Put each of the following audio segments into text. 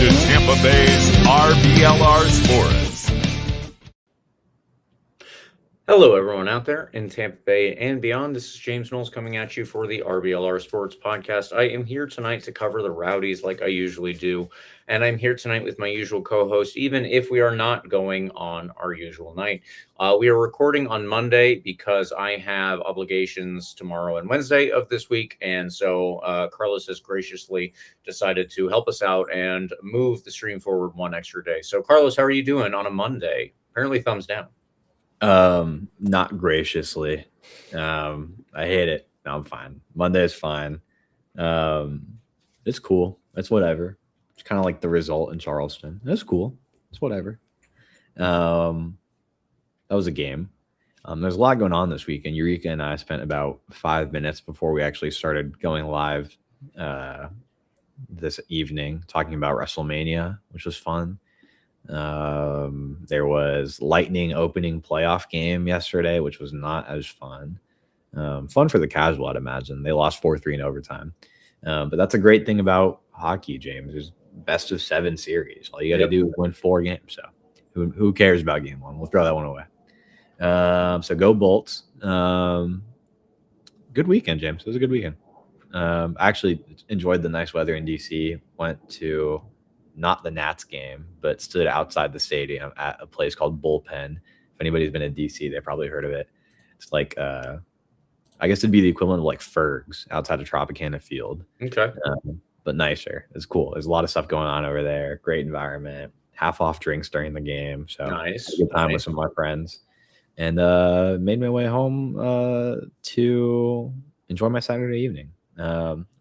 to Tampa Bay's RBLR Sports. Hello, everyone out there in Tampa Bay and beyond. This is James Knowles coming at you for the RBLR Sports podcast. I am here tonight to cover the Rowdies like I usually do, and I'm here tonight with my usual co-host, even if we are not going on our usual night. We are recording on Monday because I have obligations tomorrow and Wednesday of this week, and so Carlos has graciously decided to help us out and move the stream forward one extra day. So, Carlos, how are you doing on a Monday? Apparently, thumbs down. Not graciously. I hate it. No, I'm fine. Monday is fine. It's cool. It's whatever. It's kind of like the result in Charleston. It's cool. It's whatever. That was a game. There's a lot going on this week, and Eureka and I spent about 5 minutes before we actually started going live this evening talking about WrestleMania, which was fun. There was Lightning opening playoff game yesterday, which was not as fun. Fun for the casual, I'd imagine. They lost 4-3 in overtime. But that's a great thing about hockey, James. There's best of 7 series. All you got to do is win 4 games. So who cares about game 1? We'll throw that one away. So go Bolts. Good weekend, James. It was a good weekend. I actually enjoyed the nice weather in DC. Went to not the Nats game, but stood outside the stadium at a place called Bullpen. If anybody's been in DC, they probably heard of it. It's like, I guess it'd be the equivalent of like Ferg's outside of Tropicana Field. Okay. But nicer. It's cool. There's a lot of stuff going on over there. Great environment. Half off drinks during the game. So nice. Good time with some of my friends. And made my way home to enjoy my Saturday evening.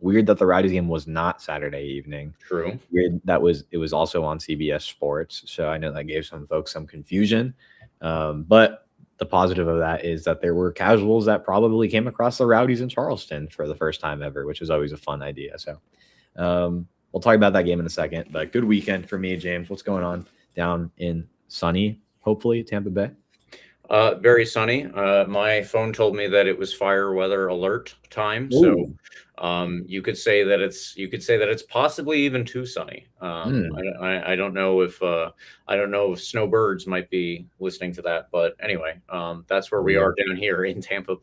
Weird that the Rowdies game was not Saturday evening. True. Weird it was also on CBS Sports, so I know that gave some folks some confusion. But the positive of that is that there were casuals that probably came across the Rowdies in Charleston for the first time ever, which is always a fun idea. So we'll talk about that game in a second. But good weekend for me, James. What's going on down in sunny, hopefully, Tampa Bay? Very sunny. My phone told me that it was fire weather alert time. Ooh. So you could say that it's possibly even too sunny. I don't know if snowbirds might be listening to that, but anyway, that's where we are down here in Tampa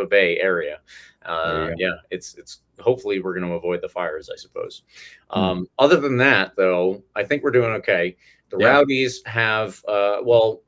Bay area. Yeah, it's hopefully we're going to avoid the fires, I suppose. Other than that, though, I think we're doing okay. The Rowdies have,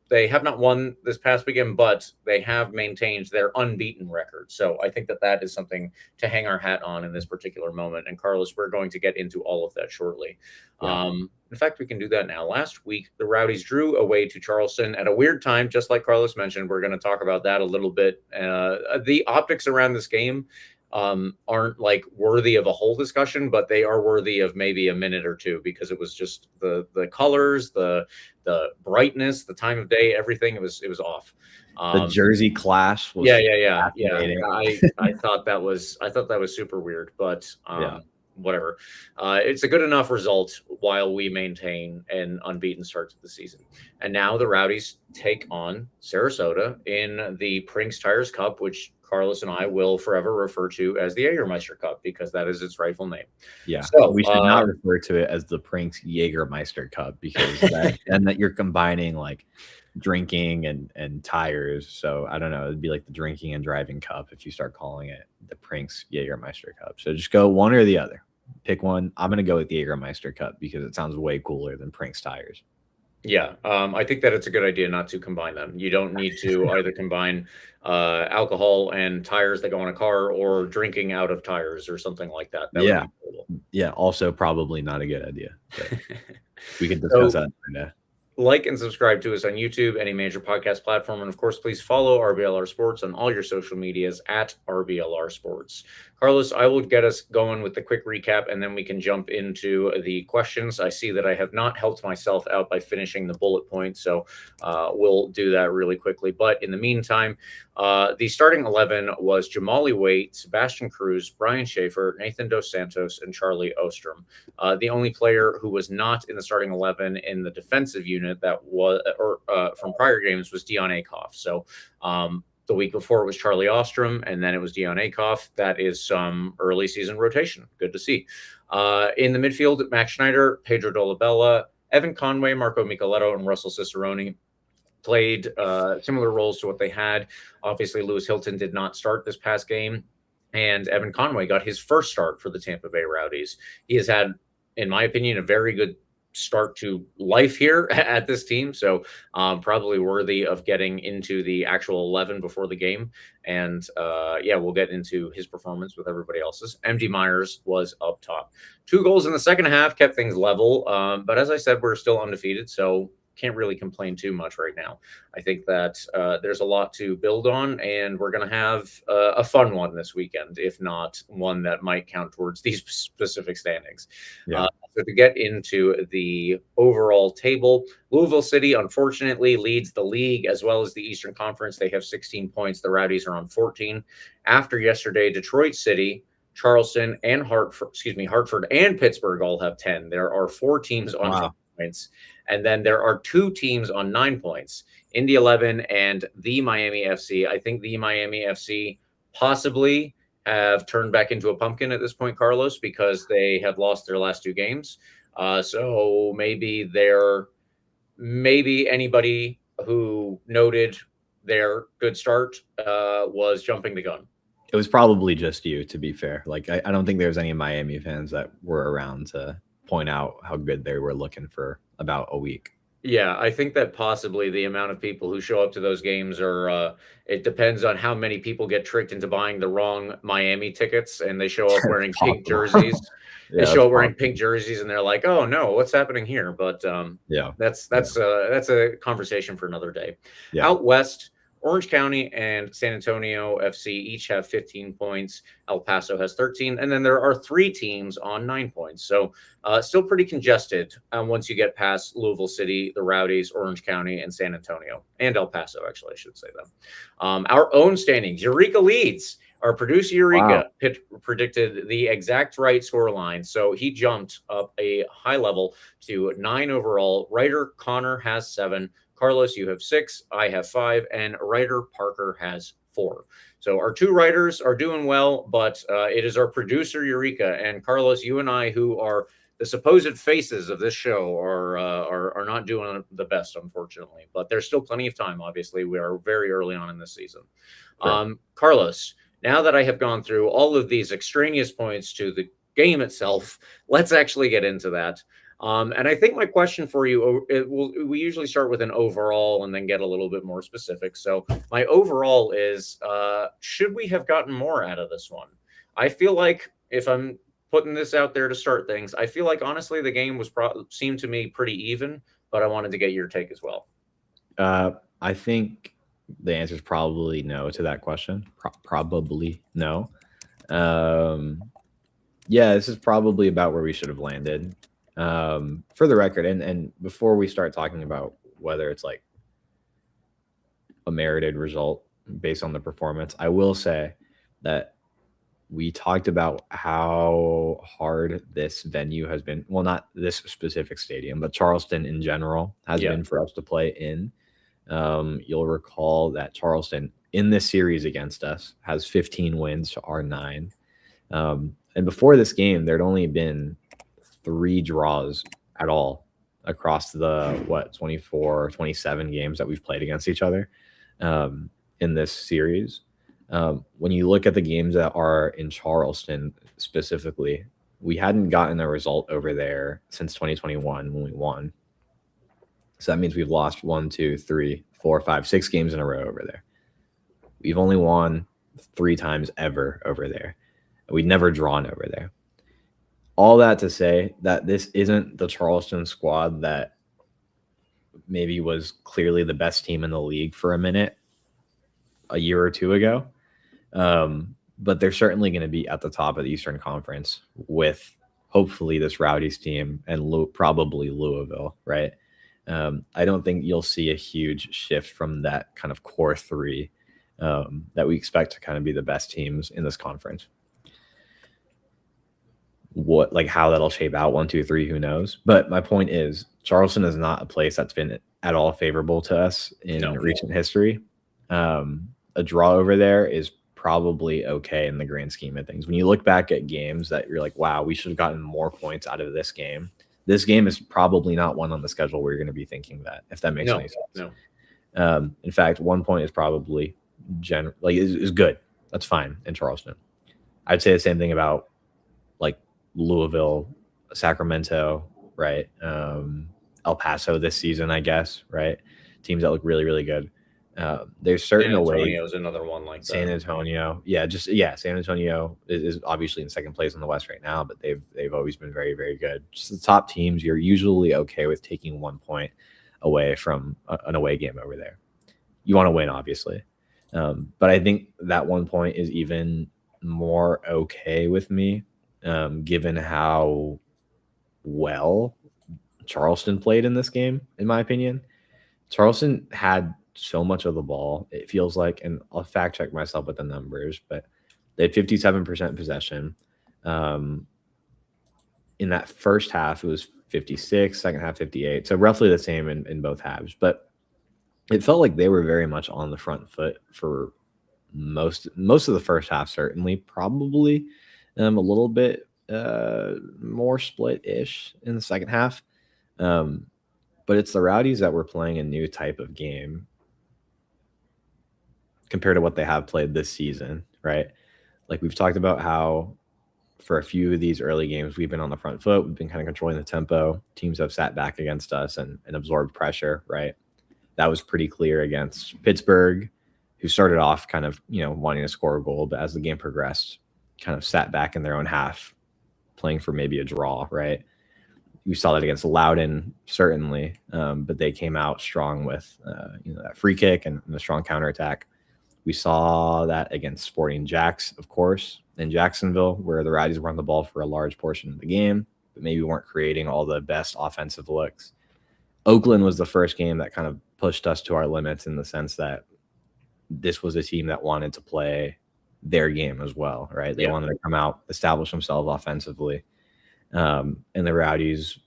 they have not won this past weekend, but they have maintained their unbeaten record. So I think that is something to hang our hat on in this particular moment. And Carlos, we're going to get into all of that shortly. Yeah. In fact, we can do that now. Last week, the Rowdies drew away to Charleston at a weird time, just like Carlos mentioned. We're going to talk about that a little bit. The optics around this game aren't like worthy of a whole discussion, but they are worthy of maybe a minute or two because it was just the colors, the brightness, the time of day, everything. It was off. The jersey clash was yeah. I thought that was super weird, but whatever. It's a good enough result while we maintain an unbeaten start to the season. And now the Rowdies take on Sarasota in the Prinks Tires Cup, which Carlos and I will forever refer to as the Jägermeister Cup because that is its rightful name. Yeah, so we should not refer to it as the Prinks Jägermeister Cup because that you're combining like drinking and tires. So I don't know. It'd be like the drinking and driving cup if you start calling it the Prinks Jägermeister Cup. So just go one or the other. Pick one. I'm going to go with the Jägermeister Cup because it sounds way cooler than Prinks Tires. Yeah, I think that it's a good idea not to combine them. You don't need to either combine alcohol and tires that go on a car or drinking out of tires or something like that. That would be cool. Yeah, also probably not a good idea. We can discuss that now. Like and subscribe to us on YouTube, any major podcast platform. And of course, please follow RBLR Sports on all your social medias at RBLR Sports. Carlos, I will get us going with the quick recap, and then we can jump into the questions. I see that I have not helped myself out by finishing the bullet points, so we'll do that really quickly. But in the meantime, the starting 11 was Jamali Waite, Sebastian Cruz, Brian Schaefer, Nathan Dossantos, and Charlie Ostrom. The only player who was not in the starting 11 in the defensive unit that was from prior games was Dion Akoff. So The week before it was Charlie Ostrom, and then it was Dion Akoff. That is some early season rotation. Good to see. In the midfield, Max Schneider, Pedro Dolabella, Evan Conway, Marco Micheletto, and Russell Cicerone played similar roles to what they had. Obviously, Lewis Hilton did not start this past game, and Evan Conway got his first start for the Tampa Bay Rowdies. He has had, in my opinion, a very good start to life here at this team. So probably worthy of getting into the actual 11 before the game. And we'll get into his performance with everybody else's. MD Myers was up top. 2 goals in the second half kept things level. But as I said, we're still undefeated. So can't really complain too much right now. I think that there's a lot to build on, and we're going to have a fun one this weekend, if not one that might count towards these specific standings. Yeah. So to get into the overall table, Louisville City, unfortunately, leads the league as well as the Eastern Conference. They have 16 points. The Rowdies are on 14. After yesterday, Detroit City, Charleston, and Hartford and Pittsburgh all have 10. There are 4 teams on 10 points. And then there are 2 teams on 9 points, Indy 11 and the Miami FC. I think the Miami FC possibly have turned back into a pumpkin at this point, Carlos, because they have lost their last 2 games. So maybe anybody who noted their good start was jumping the gun. It was probably just you, to be fair. Like, I don't think there was any Miami fans that were around to point out how good they were looking for about a week. Yeah, I think that possibly the amount of people who show up to those games are, it depends on how many people get tricked into buying the wrong Miami tickets and they show up wearing pink jerseys. They show up wearing pink jerseys and they're like, oh no, what's happening here? But that's a conversation for another day. Yeah. Out west, Orange County and San Antonio FC each have 15 points. El Paso has 13. And then there are 3 teams on 9 points. So still pretty congested once you get past Louisville City, the Rowdies, Orange County, and San Antonio. And El Paso, actually, I should say that. Our own standings. Eureka leads. Our producer, Eureka, predicted the exact right scoreline. So he jumped up a high level to 9 overall. Writer Connor has 7. Carlos, you have 6, I have 5, and writer Parker has 4. So our 2 writers are doing well, but it is our producer, Eureka, and Carlos, you and I, who are the supposed faces of this show, are not doing the best, unfortunately. But there's still plenty of time, obviously. We are very early on in this season. Sure. Carlos, now that I have gone through all of these extraneous points to the game itself, let's actually get into that. And I think my question for you, we usually start with an overall and then get a little bit more specific. So my overall is, should we have gotten more out of this one? I feel like, if I'm putting this out there to start things, I feel like, honestly, the game seemed to me pretty even, but I wanted to get your take as well. I think the answer is probably no to that question. Probably no. This is probably about where we should have landed. For the record, and before we start talking about whether it's like a merited result based on the performance, I will say that we talked about how hard this venue has been. Well, not this specific stadium, but Charleston in general has been for us to play in. You'll recall that Charleston in this series against us has 15 wins to our 9. And before this game, there'd only been 3 draws at all across the 24, 27 games that we've played against each other in this series. When you look at the games that are in Charleston specifically, we hadn't gotten a result over there since 2021 when we won. So that means we've lost 1, 2, 3, 4, 5, 6 games in a row over there. We've only won 3 times ever over there. We'd never drawn over there. All that to say that this isn't the Charleston squad that maybe was clearly the best team in the league for a minute a year or 2 ago. But they're certainly going to be at the top of the Eastern Conference with hopefully this Rowdies team and probably Louisville, right? I don't think you'll see a huge shift from that kind of core 3 that we expect to kind of be the best teams in this conference. How that'll shape out 1, 2, 3, who knows? But my point is, Charleston is not a place that's been at all favorable to us in recent history. a draw over there is probably okay in the grand scheme of things. When you look back at games that you're like, wow, we should have gotten more points out of this game. This game is probably not one on the schedule where you're going to be thinking that, if that makes any sense. No. In fact, 1 point is probably is good. That's fine in Charleston. I'd say the same thing about like Louisville, Sacramento, right? El Paso this season, I guess, right? Teams that look really, really good. There's certain San Antonio is another one like San Antonio. San Antonio is obviously in second place in the West right now, but they've always been very, very good. Just the top teams, you're usually okay with taking 1 point away from an away game over there. You want to win, obviously. But I think that 1 point is even more okay with me, given how well Charleston played in this game, in my opinion. Charleston had so much of the ball, it feels like, and I'll fact check myself with the numbers, but they had 57% possession. In that first half, it was 56, second half 58. So roughly the same in both halves. But it felt like they were very much on the front foot for most of the first half, certainly. Probably a little bit more split-ish in the second half. But it's the Rowdies that were playing a new type of game compared to what they have played this season, right? Like we've talked about how for a few of these early games, we've been on the front foot. We've been kind of controlling the tempo. Teams have sat back against us and absorbed pressure, right? That was pretty clear against Pittsburgh, who started off kind of, wanting to score a goal, but as the game progressed, kind of sat back in their own half, playing for maybe a draw, right? We saw that against Loudoun, certainly, but they came out strong with, that free kick and the strong counterattack. We saw that against Sporting Jacks, of course, in Jacksonville, where the Rowdies were on the ball for a large portion of the game, but maybe weren't creating all the best offensive looks. Oakland was the first game that kind of pushed us to our limits in the sense that this was a team that wanted to play their game as well, right? They wanted to come out, establish themselves offensively. And the Rowdies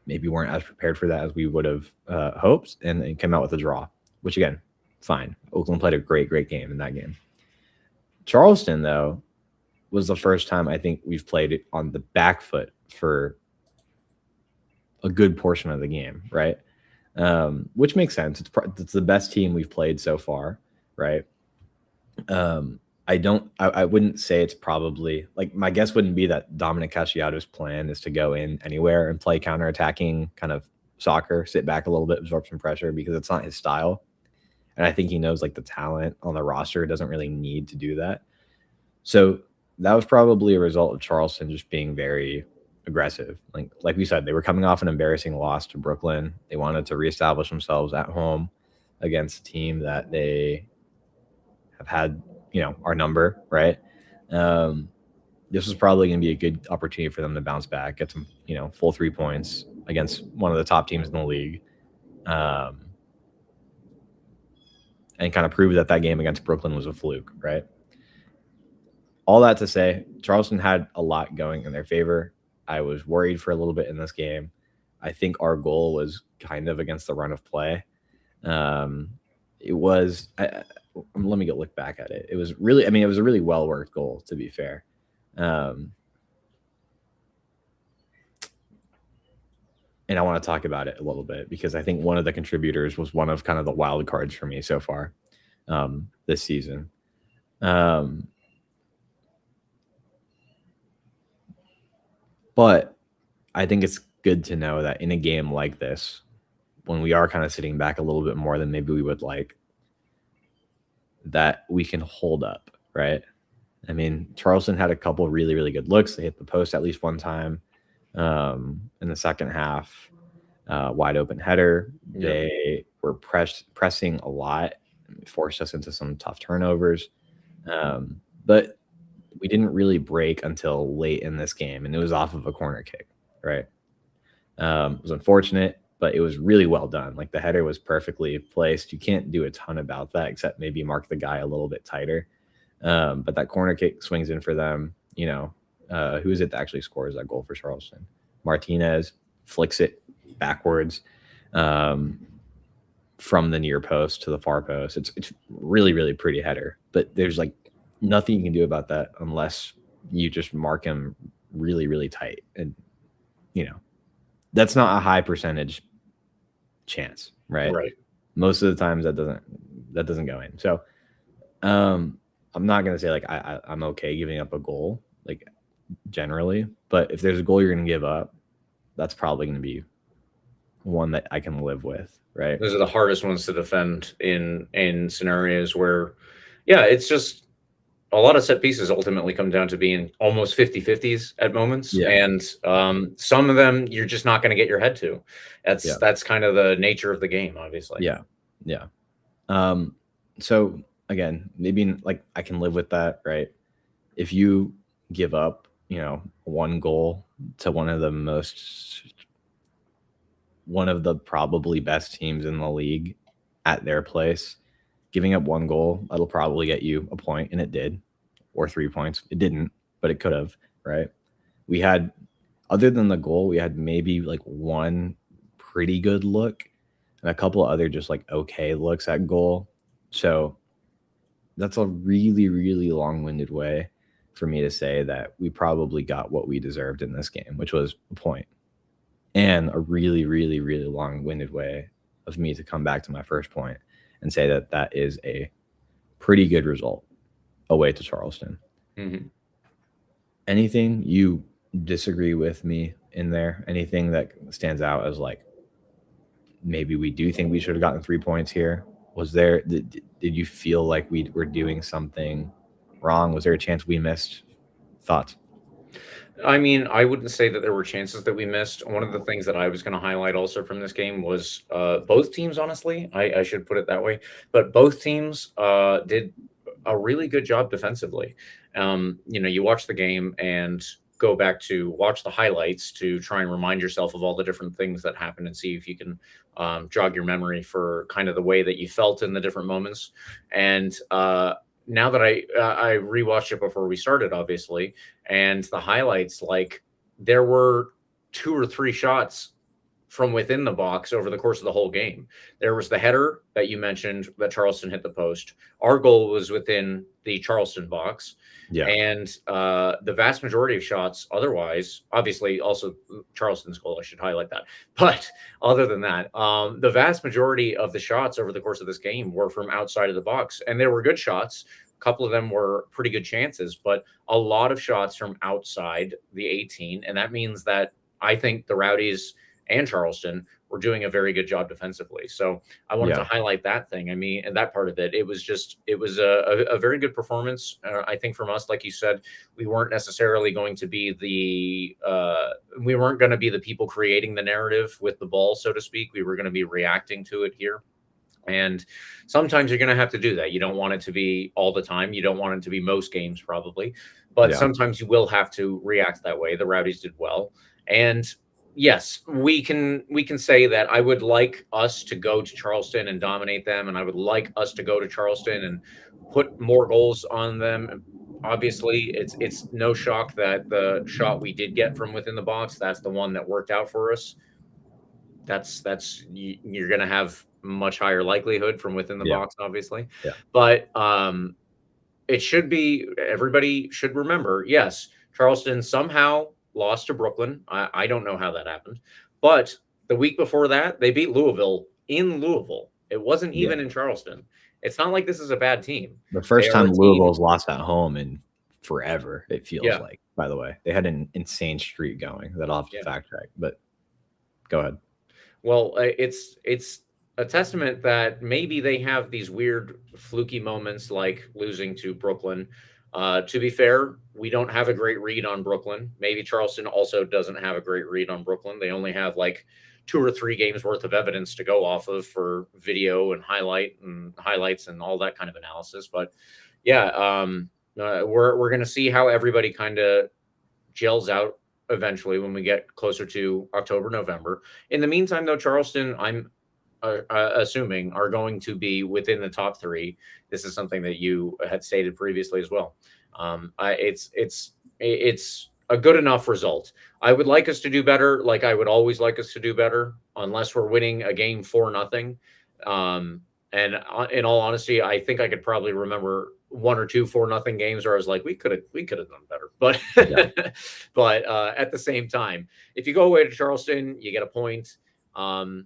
maybe weren't as prepared for that as we would have hoped and came out with a draw, which, again, fine. Oakland played a great, great game in that game. Charleston, though, was the first time I think we've played it on the back foot for a good portion of the game, right? Which makes sense. It's the best team we've played so far, right? I wouldn't say it's probably, like, my guess wouldn't be that Dominic Casciato's plan is to go in anywhere and play counterattacking kind of soccer, sit back a little bit, absorb some pressure, because it's not his style. And I think he knows, like, the talent on the roster doesn't really need to do that. So that was probably a result of Charleston just being very aggressive. Like we said, they were coming off an embarrassing loss to Brooklyn. They wanted to reestablish themselves at home against a team that they have had, our number, right? This was probably going to be a good opportunity for them to bounce back, get some, full 3 points against one of the top teams in the league, and kind of prove that game against Brooklyn was a fluke, right? All that to say, Charleston had a lot going in their favor. I was worried for a little bit in this game. I think our goal was kind of against the run of play. It was, let me look back at it. It was really, it was a really well-worked goal, to be fair. And I want to talk about it a little bit because I think one of the contributors was one of kind of the wild cards for me so far this season. But I think it's good to know that in a game like this, when we are kind of sitting back a little bit more than maybe we would like, that we can hold up, right? Charleston had a couple really, really good looks. They hit the post at least one time in the second half. Wide open header. Yeah. They were pressing a lot, forced us into some tough turnovers. But we didn't really break until late in this game, and it was off of a corner kick, right? It was unfortunate, but it was really well done. Like, the header was perfectly placed. You can't do a ton about that except maybe mark the guy a little bit tighter. But that corner kick swings in for them. Who is it that actually scores that goal for Charleston? Martinez flicks it backwards. from the near post to the far post. It's really, really pretty header, but there's like nothing you can do about that unless you just mark him really, really tight. And, that's not a high percentage chance, right? Right. Most of the times that doesn't go in. So I'm not going to say like I'm okay giving up a goal, like generally, but if there's a goal you're going to give up, that's probably going to be one that I can live with, right? Those are the hardest ones to defend in scenarios where, it's just a lot of set pieces ultimately come down to being almost 50-50s at moments. Yeah. And some of them you're just not going to get your head to. That's kind of the nature of the game, obviously. Yeah. So again, maybe like I can live with that, right? If you give up, one goal to one of the probably best teams in the league at their place, giving up one goal, that'll probably get you a point, and it did, or 3 points. It didn't, but it could have, right? We had, other than the goal, we had maybe like one pretty good look and a couple of other just like okay looks at goal. So that's a really, really long-winded way for me to say that we probably got what we deserved in this game, which was a point. And a really, really, really long-winded way of me to come back to my first point and say that that is a pretty good result away to Charleston. Mm-hmm. Anything you disagree with me in there? Anything that stands out as like, maybe we do think we should have gotten 3 points here? Was there, did you feel like we were doing something wrong? Was there a chance we missed? Thoughts? I mean, I wouldn't say that there were chances that we missed. One of the things that I was going to highlight also from this game was both teams, honestly, I should put it that way, but both teams did a really good job defensively. You watch the game and go back to watch the highlights to try and remind yourself of all the different things that happened and see if you can jog your memory for kind of the way that you felt in the different moments. And now that I rewatched it before we started, obviously, and the highlights, like there were 2 or 3 shots from within the box over the course of the whole game. There was the header that you mentioned that Charleston hit the post. Our goal was within the Charleston box. Yeah. And the vast majority of shots otherwise, obviously also Charleston's goal, I should highlight that. But other than that, the vast majority of the shots over the course of this game were from outside of the box. And there were good shots. A couple of them were pretty good chances, but a lot of shots from outside the 18. And that means that I think the Rowdies and Charleston were doing a very good job defensively. So I wanted to highlight that thing. I mean, and that part of it, it was a very good performance. I think from us, like you said, we weren't necessarily going to be we weren't going to be the people creating the narrative with the ball, so to speak. We were going to be reacting to it here. And sometimes you're going to have to do that. You don't want it to be all the time. You don't want it to be most games probably, but sometimes you will have to react that way. The Rowdies did well. And yes, we can say that I would like us to go to Charleston and dominate them, and I would like us to go to Charleston and put more goals on them. Obviously, it's no shock that the shot we did get from within the box, that's the one that worked out for us. You're going to have much higher likelihood from within the box, obviously. Yeah. But it should be, everybody should remember, yes, Charleston somehow lost to Brooklyn. I don't know how that happened. But the week before that, they beat Louisville in Louisville. It wasn't even in Charleston. It's not like this is a bad team. The first time Louisville's lost at home in forever, it feels like, by the way. They had an insane streak going that I'll have to fact check, but go ahead. Well, it's a testament that maybe they have these weird fluky moments like losing to Brooklyn. To be fair, we don't have a great read on Brooklyn. Maybe Charleston also doesn't have a great read on Brooklyn. They only have like 2 or 3 games worth of evidence to go off of for video and highlights and all that kind of analysis. But we're going to see how everybody kind of gels out eventually when we get closer to October, November. In the meantime, though, Charleston, I'm assuming are going to be within the top 3. This is something that you had stated previously as well. It's a good enough result. I would like us to do better. Like I would always like us to do better, unless we're winning a game 4-0. And in all honesty, I think I could probably remember 1 or 2 4-0 games where I was like, we could have done better. But Yeah. but at the same time, if you go away to Charleston, you get a point. And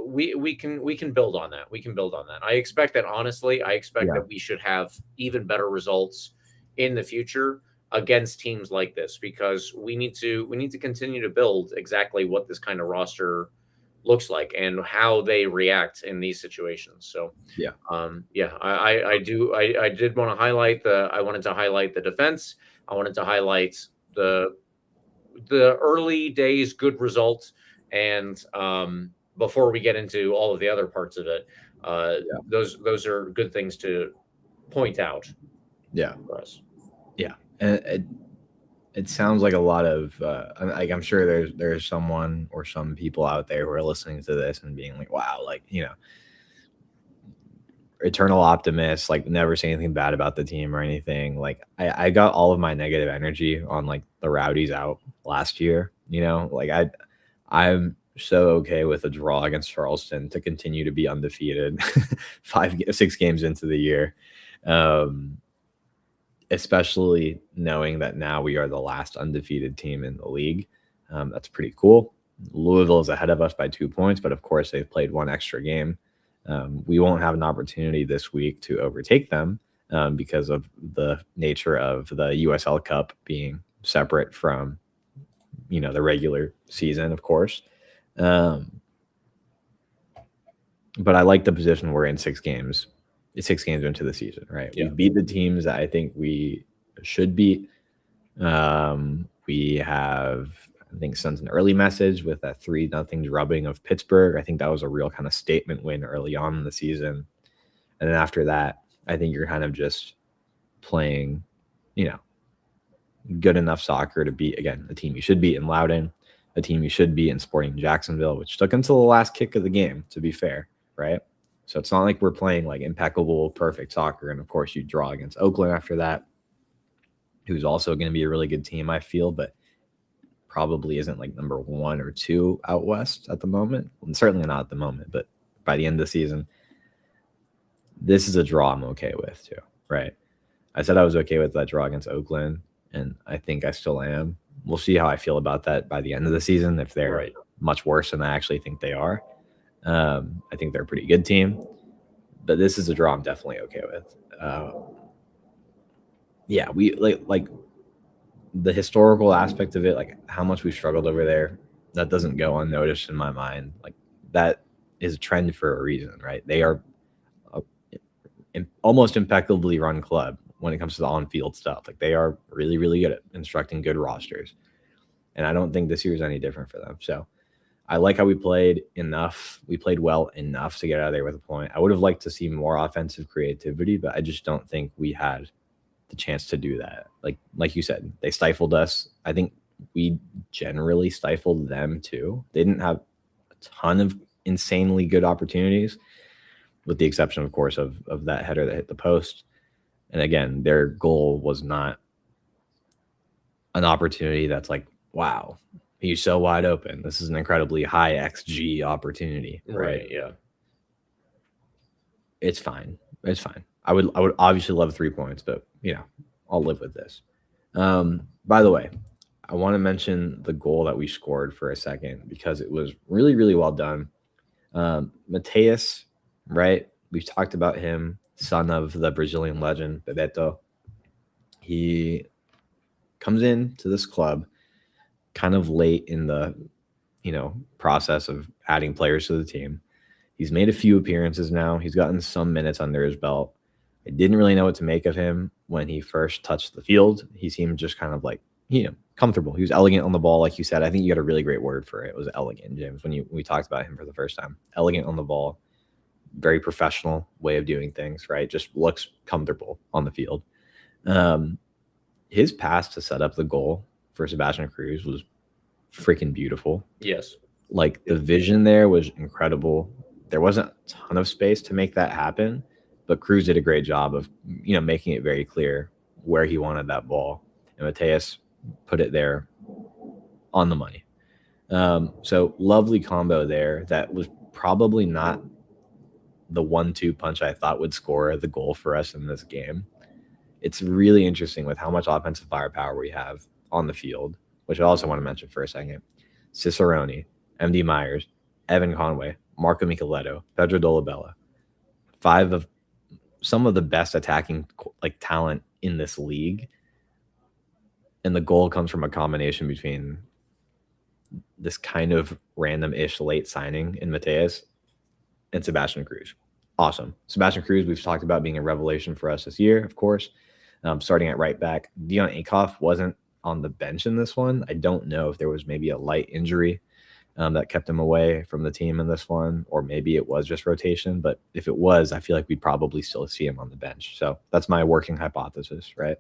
we can build on that. We can build on that. I expect that, honestly. I expect that we should have even better results in the future against teams like this, because we need to continue to build exactly what this kind of roster looks like and how they react in these situations. So I did want to highlight I wanted to highlight the defense. I wanted to highlight the early days good results, and before we get into all of the other parts of it, those are good things to point out. Yeah, for us. Yeah, and it sounds like a lot of like, I'm sure there's someone or some people out there who are listening to this and being like, wow, like, eternal optimist, like never say anything bad about the team or anything. Like I got all of my negative energy on like the Rowdies out last year, like I'm so okay with a draw against Charleston to continue to be undefeated 6 games into the year. Especially knowing that now we are the last undefeated team in the league. That's pretty cool. Louisville is ahead of us by 2 points, but of course they've played 1 extra game. We won't have an opportunity this week to overtake them because of the nature of the USL Cup being separate from, the regular season, of course. But I like the position we're in 6 games. 6 games into the season, right? Yeah. We beat the teams that I think we should beat. We have, I think, sent an early message with that 3-0 drubbing of Pittsburgh. I think that was a real kind of statement win early on in the season. And then after that, I think you're kind of just playing, good enough soccer to beat, again, the team you should beat in Loudoun, a team you should beat in Sporting Jacksonville, which took until the last kick of the game, to be fair, right? So it's not like we're playing like impeccable, perfect soccer. And of course, you draw against Oakland after that, who's also going to be a really good team, I feel, but probably isn't like number 1 or 2 out west at the moment. And certainly not at the moment, but by the end of the season, this is a draw I'm okay with too, right? I said I was okay with that draw against Oakland, and I think I still am. We'll see how I feel about that by the end of the season, if they're much worse than I actually think they are. I think they're a pretty good team, but this is a draw I'm definitely okay with. We like the historical aspect of it, like how much we've struggled over there. That doesn't go unnoticed in my mind. Like that is a trend for a reason, right? They are almost impeccably run club when it comes to the on-field stuff. Like they are really, really good at constructing good rosters, and I don't think this year is any different for them. So I like how we played enough. We played well enough to get out of there with a point. I would have liked to see more offensive creativity, but I just don't think we had the chance to do that. Like you said, they stifled us. I think we generally stifled them too. They didn't have a ton of insanely good opportunities, with the exception, of course, of that header that hit the post. And again, their goal was not an opportunity that's like, wow, he's so wide open. This is an incredibly high XG opportunity, right? Yeah. It's fine. It's fine. I would obviously love 3 points, but I'll live with this. By the way, I want to mention the goal that we scored for a second, because it was really, really well done. Mateus, right? We've talked about him, son of the Brazilian legend, Bebeto. He comes into this club kind of late in the, process of adding players to the team. He's made a few appearances now. He's gotten some minutes under his belt. I didn't really know what to make of him when he first touched the field. He seemed just kind of like, comfortable. He was elegant on the ball, like you said. I think you got a really great word for it. It was elegant, James, when we talked about him for the first time. Elegant on the ball, very professional way of doing things, right? Just looks comfortable on the field. His pass to set up the goal for Sebastian Cruz was freaking beautiful. Yes. Like the vision there was incredible. There wasn't a ton of space to make that happen, but Cruz did a great job of, making it very clear where he wanted that ball. And Mateus put it there on the money. So lovely combo there that was probably not the 1-2 punch I thought would score the goal for us in this game. It's really interesting with how much offensive firepower we have on the field, which I also want to mention for a second. Cicerone, MD Myers, Evan Conway, Marco Micheletto, Pedro Dolabella, 5 of some of the best attacking talent in this league. And the goal comes from a combination between this kind of random-ish late signing in Mateus and Sebastian Cruz. Awesome. Sebastian Cruz, we've talked about being a revelation for us this year, of course. Starting at right back. Dion Akoff wasn't on the bench in this one. I don't know if there was maybe a light injury that kept him away from the team in this one, or maybe it was just rotation. But if it was, I feel like we'd probably still see him on the bench. So that's my working hypothesis, right?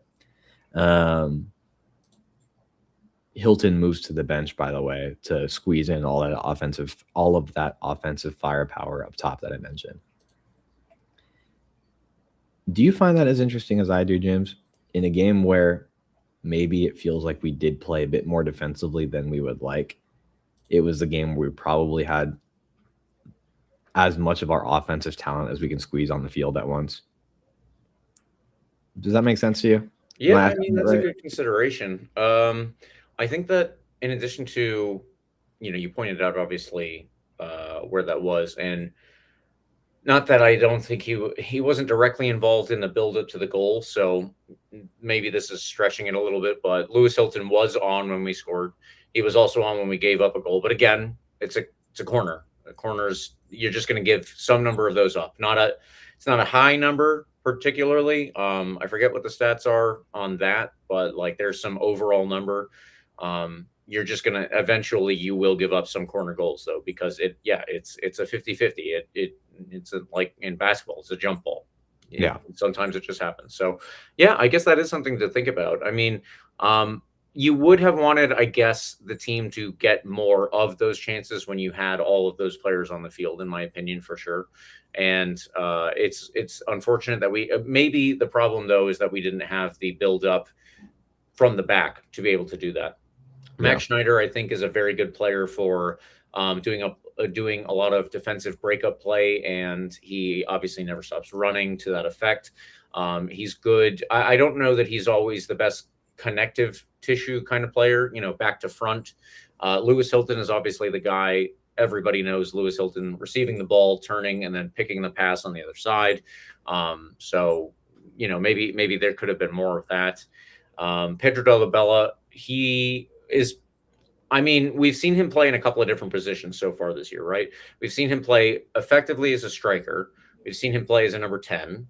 Hilton moves to the bench, by the way, to squeeze in all of that offensive firepower up top that I mentioned. Do you find that as interesting as I do, James? In a game where maybe it feels like we did play a bit more defensively than we would like, it was the game where we probably had as much of our offensive talent as we can squeeze on the field at once. Does that make sense to you? Yeah, I mean, that's a good consideration. I think that in addition to, you pointed out obviously where that was, and not that I don't think he wasn't directly involved in the build-up to the goal, so maybe this is stretching it a little bit, but Lewis Hilton was on when we scored. He was also on when we gave up a goal. But again, it's a corner. The corners, you're just going to give some number of those up. It's not a high number particularly. I forget what the stats are on that, but there's some overall number. You're just going to eventually you will give up some corner goals though, because it's a 50-50. It's like in basketball, it's a jump ball. Yeah. Sometimes it just happens. So yeah, I guess that is something to think about. I mean, you would have wanted, I guess, the team to get more of those chances when you had all of those players on the field, in my opinion, for sure. And it's unfortunate that maybe the problem though is that we didn't have the build up from the back to be able to do that. Yeah. Max Schneider, I think, is a very good player for doing a lot of defensive breakup play, and he obviously never stops running to that effect. He's good. I don't know that he's always the best connective tissue kind of player, back to front. Lewis Hilton is obviously the guy. Everybody knows Lewis Hilton receiving the ball, turning, and then picking the pass on the other side. So, maybe there could have been more of that. Pedro Dolabella, we've seen him play in a couple of different positions so far this year, right? We've seen him play effectively as a striker. We've seen him play as a number 10.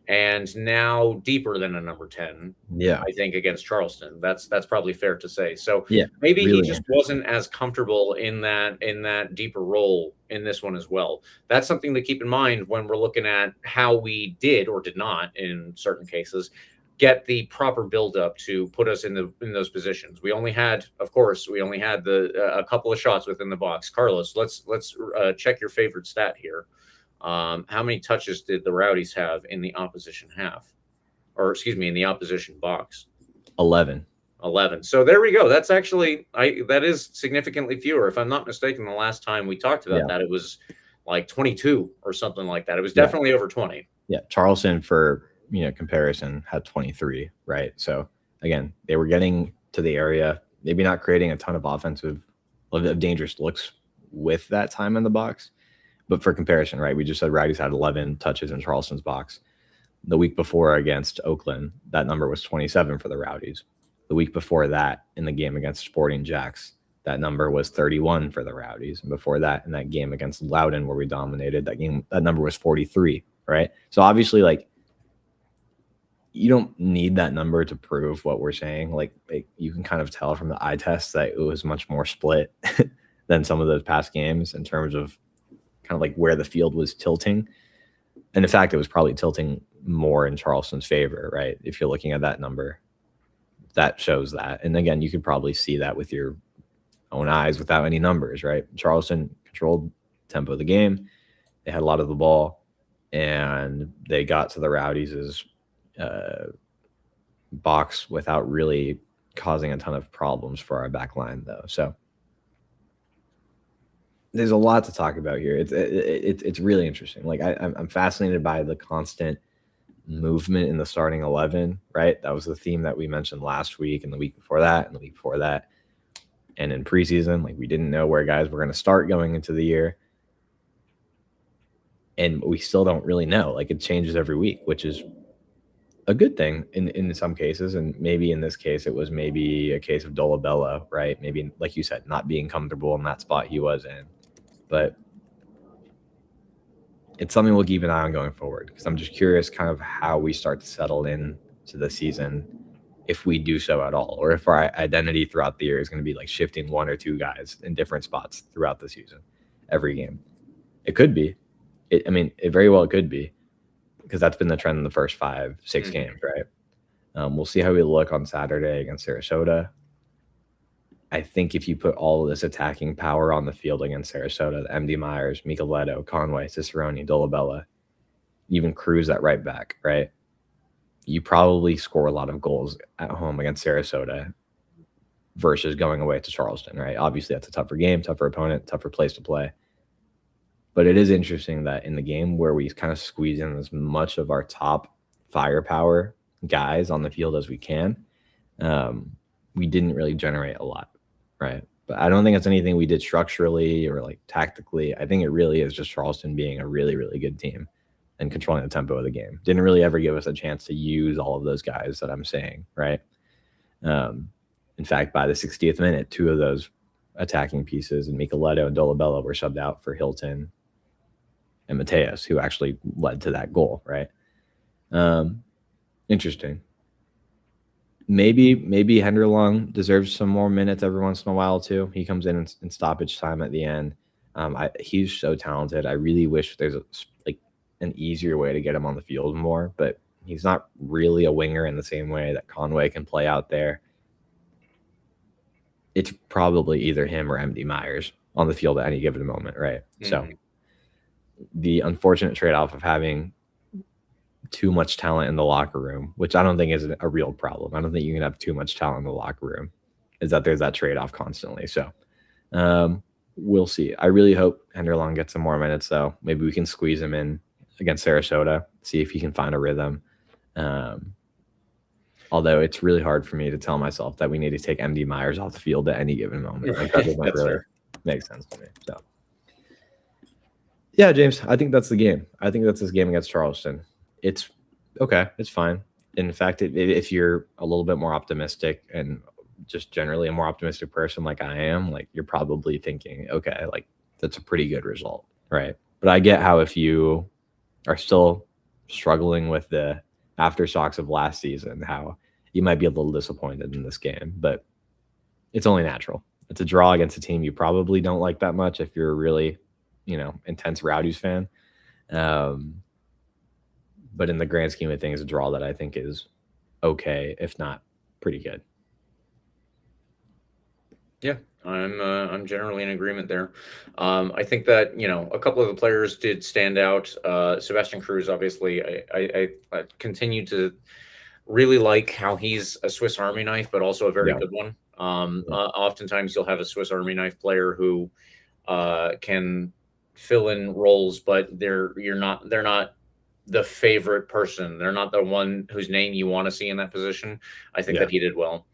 And now deeper than a number 10, I think, against Charleston. That's probably fair to say. So maybe really he just wasn't as comfortable in that deeper role in this one as well. That's something to keep in mind when we're looking at how we did or did not, in certain cases, get the proper buildup to put us in those positions. We only had a couple of shots within the box. Carlos, let's check your favorite stat here. How many touches did the Rowdies have in the opposition half? Or excuse me, in the opposition box? 11. So there we go. That's actually that is significantly fewer. If I'm not mistaken, the last time we talked about that, it was like 22 or something like that. It was definitely over 20. Yeah, Charleston, for comparison, had 23, right? So again, they were getting to the area, maybe not creating a ton of dangerous looks with that time in the box. But for comparison, right, we just said Rowdies had 11 touches in Charleston's box. The week before against Oakland, that number was 27 for the Rowdies. The week before that, in the game against Sporting Jacks, that number was 31 for the Rowdies. And before that, in that game against Loudoun, where we dominated, that number was 43, right? So obviously, you don't need that number to prove what we're saying. You can kind of tell from the eye test that it was much more split than some of those past games in terms of kind of where the field was tilting. And in fact, it was probably tilting more in Charleston's favor, right? If you're looking at that number, that shows that. And again, you could probably see that with your own eyes without any numbers, right? Charleston controlled the tempo of the game. They had a lot of the ball, and they got to the Rowdies' box without really causing a ton of problems for our back line, though. So there's a lot to talk about here. It's really interesting. Like I'm fascinated by the constant movement in the starting 11, right? That was the theme that we mentioned last week and the week before that and the week before that. And in preseason, like we didn't know where guys were going to start going into the year. And we still don't really know. Like it changes every week, which is a good thing in some cases. And maybe in this case, it was maybe a case of Dolabella, right? Maybe, like you said, not being comfortable in that spot he was in. But it's something we'll keep an eye on going forward, because I'm just curious kind of how we start to settle in to the season, if we do so at all, or if our identity throughout the year is going to be like shifting one or two guys in different spots throughout the season, every game. It could be. It very well could be, because that's been the trend in the first 5-6 games, right? We'll see how we look on Saturday against Sarasota. I think if you put all of this attacking power on the field against Sarasota, the MD Myers, Micheletto, Conway, Cicerone, Dolabella, even Cruz at right back, right? You probably score a lot of goals at home against Sarasota versus going away to Charleston, right? Obviously, that's a tougher game, tougher opponent, tougher place to play. But it is interesting that in the game where we kind of squeeze in as much of our top firepower guys on the field as we can, we didn't really generate a lot, right? But I don't think it's anything we did structurally or like tactically. I think it really is just Charleston being a really, really good team and controlling the tempo of the game. Didn't really ever give us a chance to use all of those guys that I'm saying, right? In fact, by the 60th minute, 2 of those attacking pieces, and Micheletto and Dolabella, were subbed out for Hilton and Mateus, who actually led to that goal, right? Interesting. Maybe Henderlong deserves some more minutes every once in a while too. He comes in stoppage time at the end. He's so talented. I really wish there's an easier way to get him on the field more, but he's not really a winger in the same way that Conway can play out there. It's probably either him or MD Myers on the field at any given moment, right? Mm-hmm. So the unfortunate trade-off of having too much talent in the locker room, which I don't think is a real problem. I don't think you can have too much talent in the locker room, is that there's that trade-off constantly. So we'll see. I really hope Henderlong gets some more minutes, though. Maybe we can squeeze him in against Sarasota, see if he can find a rhythm. Although it's really hard for me to tell myself that we need to take MD Myers off the field at any given moment. Like, that doesn't really make sense to me. So, yeah, James, I think that's the game. I think that's this game against Charleston. It's okay. It's fine. In fact, if you're a little bit more optimistic and just generally a more optimistic person like I am, like, you're probably thinking, okay, like, that's a pretty good result, right? But I get how if you are still struggling with the aftershocks of last season, how you might be a little disappointed in this game, but it's only natural. It's a draw against a team you probably don't like that much if you're a really, intense Rowdies fan. But in the grand scheme of things, a draw that I think is okay, if not pretty good. Yeah, I'm generally in agreement there. I think that, a couple of the players did stand out. Sebastian Cruz, obviously, I continue to really like how he's a Swiss Army knife, but also a very good one. Oftentimes you'll have a Swiss Army knife player who can fill in roles, but they're not the favorite person. They're not the one whose name you want to see in that position. I think that he did well.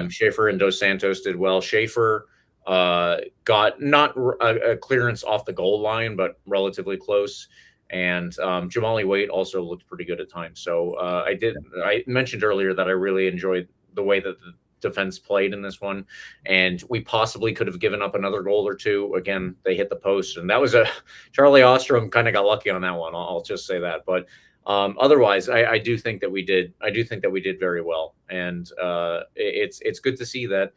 Schaefer and Dossantos did well. Schaefer got not a clearance off the goal line, but relatively close. And Jamali Waite also looked pretty good at times. So I mentioned earlier that I really enjoyed the way that the defense played in this one. And we possibly could have given up another goal or two. Again, they hit the post, and that was Charlie Ostrom kind of got lucky on that one. I'll just say that. But otherwise, I do think that we did. I do think that we did very well, and it's good to see that.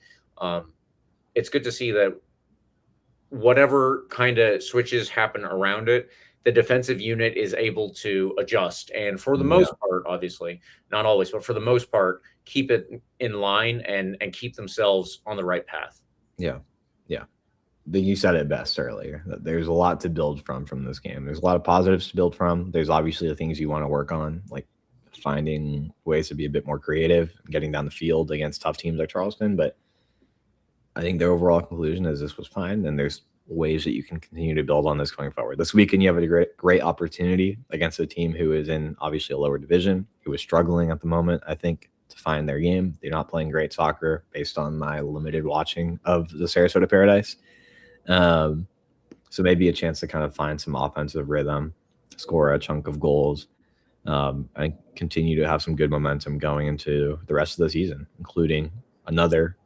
It's good to see that whatever kind of switches happen around it, the defensive unit is able to adjust, and for the most part, obviously not always, but for the most part, keep it in line and keep themselves on the right path. Yeah. I think you said it best earlier. There's a lot to build from this game. There's a lot of positives to build from. There's obviously the things you want to work on, like finding ways to be a bit more creative, getting down the field against tough teams like Charleston. But I think the overall conclusion is this was fine, and there's ways that you can continue to build on this going forward. This weekend, you have a great opportunity against a team who is in obviously a lower division, who is struggling at the moment, I think, to find their game. They're not playing great soccer based on my limited watching of the Sarasota Paradise. So maybe a chance to kind of find some offensive rhythm, score a chunk of goals, and continue to have some good momentum going into the rest of the season, including another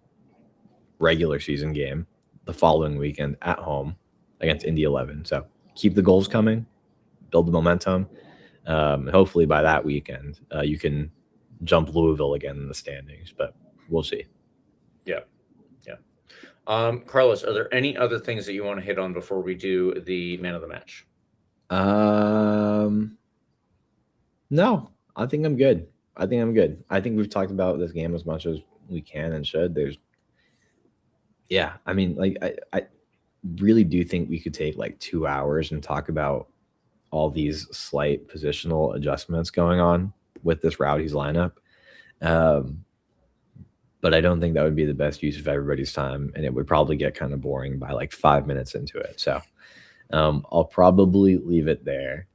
regular season game the following weekend at home against Indy 11. So keep the goals coming, build the momentum. And hopefully by that weekend, you can jump Louisville again in the standings, but we'll see. Yeah. Carlos, are there any other things that you want to hit on before we do the man of the match? No, I think I'm good. I think we've talked about this game as much as we can and should. I mean, like, I really do think we could take like 2 hours and talk about all these slight positional adjustments going on with this Rowdies lineup. But I don't think that would be the best use of everybody's time, and it would probably get kind of boring by like 5 minutes into it. So I'll probably leave it there.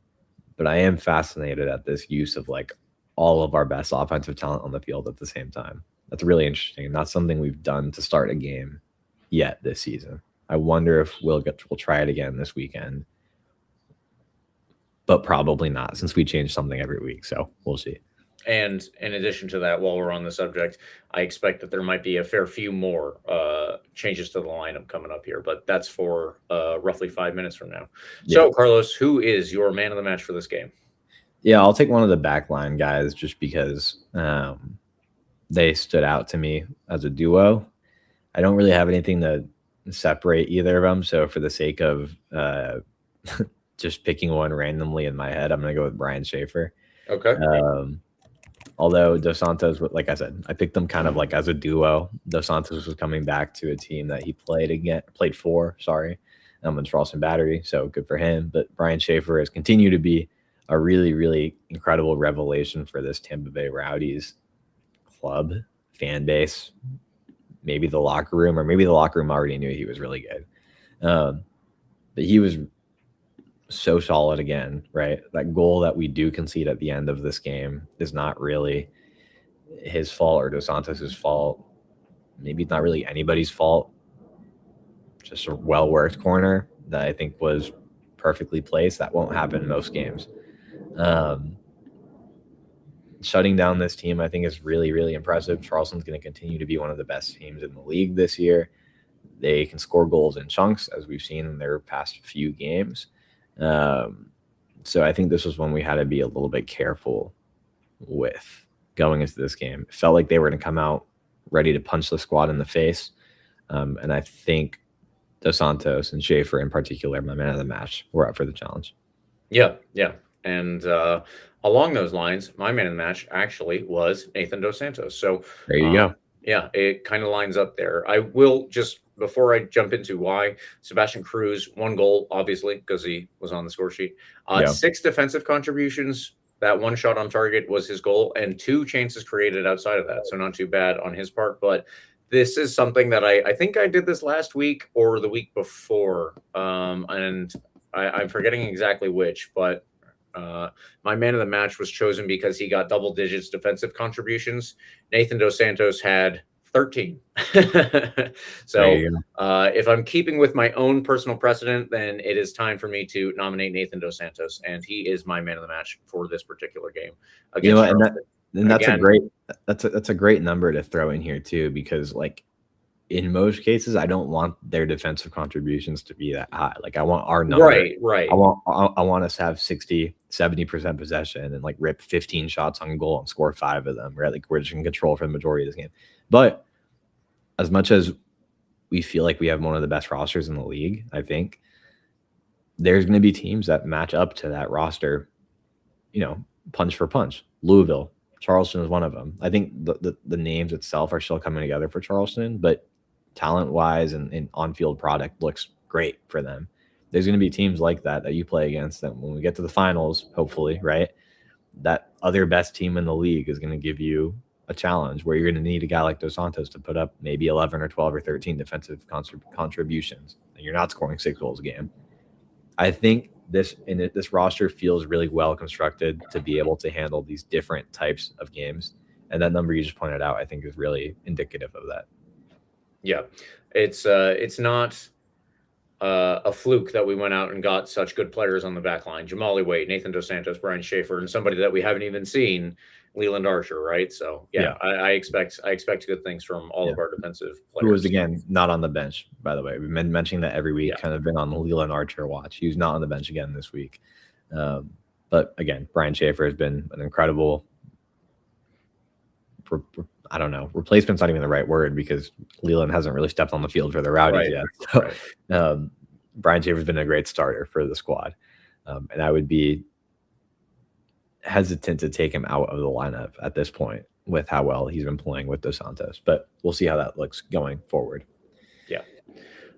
But I am fascinated at this use of like all of our best offensive talent on the field at the same time. That's really interesting. Not something we've done to start a game yet this season. I wonder if we'll try it again this weekend, but probably not, since we change something every week. So we'll see. And in addition to that, while we're on the subject, I expect that there might be a fair few more changes to the lineup coming up here, but that's for roughly 5 minutes from now. Yeah. So, Carlos, who is your man of the match for this game? Yeah, I'll take one of the backline guys just because they stood out to me as a duo. I don't really have anything to separate either of them, so for the sake of just picking one randomly in my head, I'm going to go with Brian Schaefer. Okay. Although Dossantos, like I said, I picked them kind of like as a duo. Dossantos was coming back to a team that he played for, in Charleston Battery, so good for him. But Brian Schaefer has continued to be a really, really incredible revelation for this Tampa Bay Rowdies club, fan base, maybe the locker room, or maybe the locker room already knew he was really good. But he was so solid again, right? That goal that we do concede at the end of this game is not really his fault or Dossantos' fault. Maybe not really anybody's fault. Just a well-worked corner that I think was perfectly placed. That won't happen in most games. Shutting down this team, I think, is really, really impressive. Charleston's going to continue to be one of the best teams in the league this year. They can score goals in chunks, as we've seen in their past few games. So I think this was one we had to be a little bit careful with going into this game. It felt like they were going to come out ready to punch the squad in the face. And I think Dossantos and Schaefer in particular, my man of the match, were up for the challenge. Yeah. And along those lines, my man of the match actually was Nathan Dossantos. So there you go. Yeah, it kind of lines up there. I will just, before I jump into why, Sebastian Cruz, 1 goal, obviously, because he was on the score sheet. 6 defensive contributions. That 1 shot on target was his goal, and 2 chances created outside of that. So not too bad on his part. But this is something that I think I did this last week or the week before. And I'm forgetting exactly which, but my man of the match was chosen because he got double digits defensive contributions. Nathan Dossantos had 13. So if I'm keeping with my own personal precedent, then it is time for me to nominate Nathan Dossantos, and he is my man of the match for this particular game. That's a great number to throw in here too, because like in most cases, I don't want their defensive contributions to be that high. Like I want our number. Right. I want us to have 60-70% possession and like rip 15 shots on goal and score 5 of them. Right? Like we're just in control for the majority of this game. But as much as we feel like we have one of the best rosters in the league, I think there's going to be teams that match up to that roster, punch for punch. Louisville, Charleston is one of them. I think the names itself are still coming together for Charleston, but talent-wise and on-field product looks great for them. There's going to be teams like that you play against them when we get to the finals, hopefully, right? That other best team in the league is going to give you a challenge where you're going to need a guy like Dossantos to put up maybe 11 or 12 or 13 defensive contributions. and you're not scoring 6 goals a game. I think this roster feels really well constructed to be able to handle these different types of games. And that number you just pointed out, I think, is really indicative of that. Yeah, it's not a fluke that we went out and got such good players on the back line. Jamali Waite, Nathan Dossantos, Brian Schaefer, and somebody that we haven't even seen, Leland Archer, right? So I expect good things from all of our defensive players. Who was, again, not on the bench, by the way. We've been mentioning that every week, kind of been on the Leland Archer watch. He was not on the bench again this week. But again, Brian Schaefer has been an incredible, I don't know, replacement's not even the right word because Leland hasn't really stepped on the field for the Rowdies yet. So, Brian Schaefer's been a great starter for the squad. And I would be hesitant to take him out of the lineup at this point with how well he's been playing with Dossantos. But we'll see how that looks going forward. Yeah.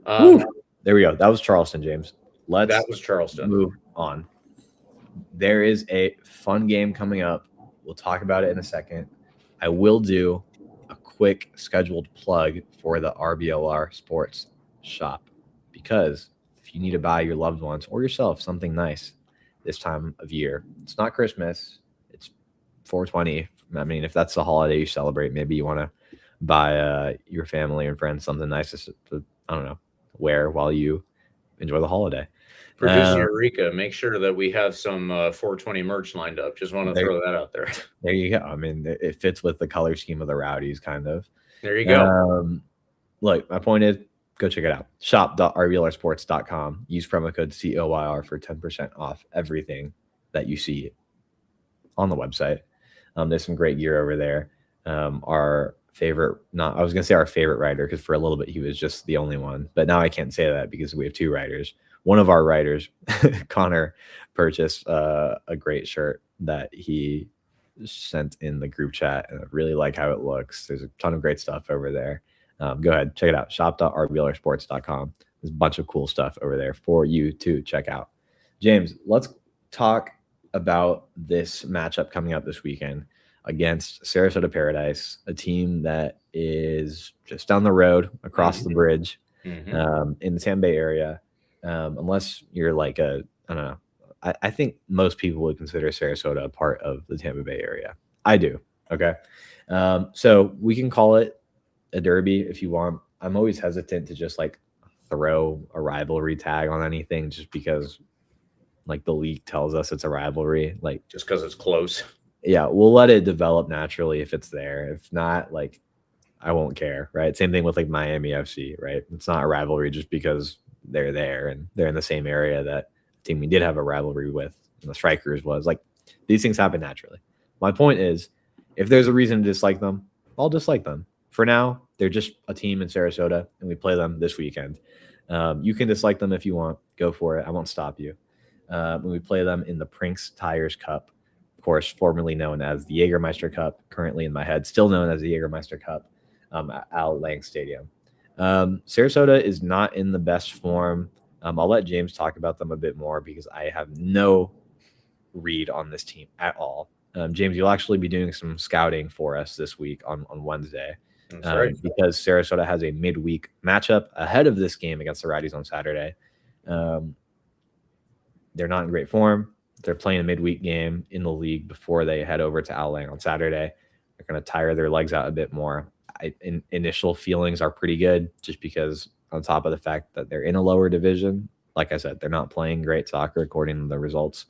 There we go. That was Charleston, James. That was Charleston. Move on. There is a fun game coming up. We'll talk about it in a second. I will do a quick scheduled plug for the RBLR Sports shop because if you need to buy your loved ones or yourself something nice this time of year, it's not Christmas, it's 420. I mean, if that's the holiday you celebrate, maybe you want to buy your family and friends something nice to, I don't know, wear while you enjoy the holiday. Producer Eureka, make sure that we have some 420 merch lined up. Just want to throw that out there. There you go. I mean, it fits with the color scheme of the Rowdies, kind of. There you go. Look, my point is, go check it out. Shop.rblrsports.com. Use promo code COYR for 10% off everything that you see on the website. There's some great gear over there. Our favorite, I was going to say our favorite writer, because for a little bit he was just the only one. But now I can't say that because we have 2 writers. One of our writers, Connor, purchased a great shirt that he sent in the group chat, and I really like how it looks. There's a ton of great stuff over there. Go ahead, check it out. Shop.rblrsports.com. There's a bunch of cool stuff over there for you to check out. James, let's talk about this matchup coming up this weekend against Sarasota Paradise, a team that is just down the road across the bridge in the Tampa Bay area. Unless you're like I don't know. I think most people would consider Sarasota a part of the Tampa Bay area. I do. Okay. So we can call it a derby if you want. I'm always hesitant to just like throw a rivalry tag on anything just because like the league tells us it's a rivalry. Like just because it's close. Yeah, we'll let it develop naturally if it's there. If not, like I won't care, right? Same thing with like Miami FC, right? It's not a rivalry just because they're there and they're in the same area that the team we did have a rivalry with, and the Strikers was. Like these things happen naturally. My point is, if there's a reason to dislike them, I'll dislike them. For now, they're just a team in Sarasota, and we play them this weekend. You can dislike them if you want. Go for it. I won't stop you. When we play them in the Prinks Tires Cup, of course, formerly known as the Jägermeister Cup, currently in my head, still known as the Jägermeister Cup at Al Lang Stadium. Sarasota is not in the best form. I'll let James talk about them a bit more because I have no read on this team at all. James, you'll actually be doing some scouting for us this week on Wednesday because Sarasota has a midweek matchup ahead of this game against the Rowdies on Saturday. They're not in great form. They're playing a midweek game in the league before they head over to Al Lang on Saturday. They're going to tire their legs out a bit more. Initial feelings are pretty good just because on top of the fact that they're in a lower division, like I said, they're not playing great soccer according to the results.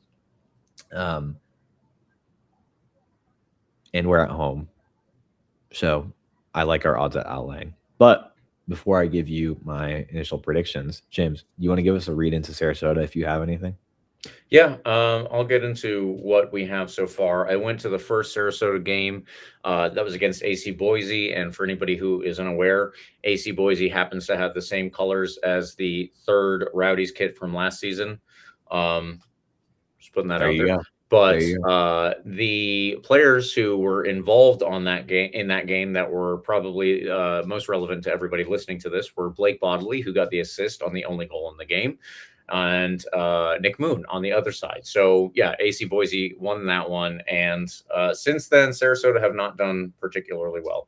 And we're at home. So I like our odds at Al Lang. But before I give you my initial predictions, James, you want to give us a read into Sarasota if you have anything? Yeah, I'll get into what we have so far. I went to the first Sarasota game. That was against AC Boise. And for anybody who is unaware, AC Boise happens to have the same colors as the third Rowdies kit from last season. Just putting that out there. Go. But the players who were involved on that game that were probably most relevant to everybody listening to this were Blake Bodley, who got the assist on the only goal in the game, and Nick Moon on the other side. So yeah, AC Boise won that one, and since then Sarasota have not done particularly well.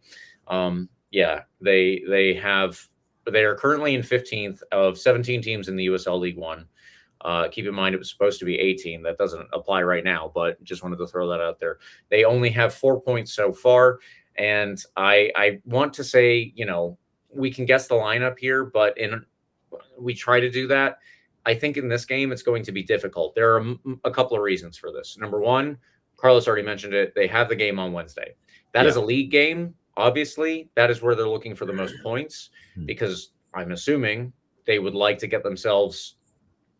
Yeah, they have They are currently in 15th of 17 teams in the USL League One. Keep in mind, it was supposed to be 18. That doesn't apply right now, but just wanted to throw that out there. They only have 4 points so far. And I want to say, we can guess the lineup here, but we try to do that. I think in this game, it's going to be difficult. There are a couple of reasons for this. Number one, Carlos already mentioned it. They have the game on Wednesday. That is a league game. Obviously, that is where they're looking for the most points, because I'm assuming they would like to get themselves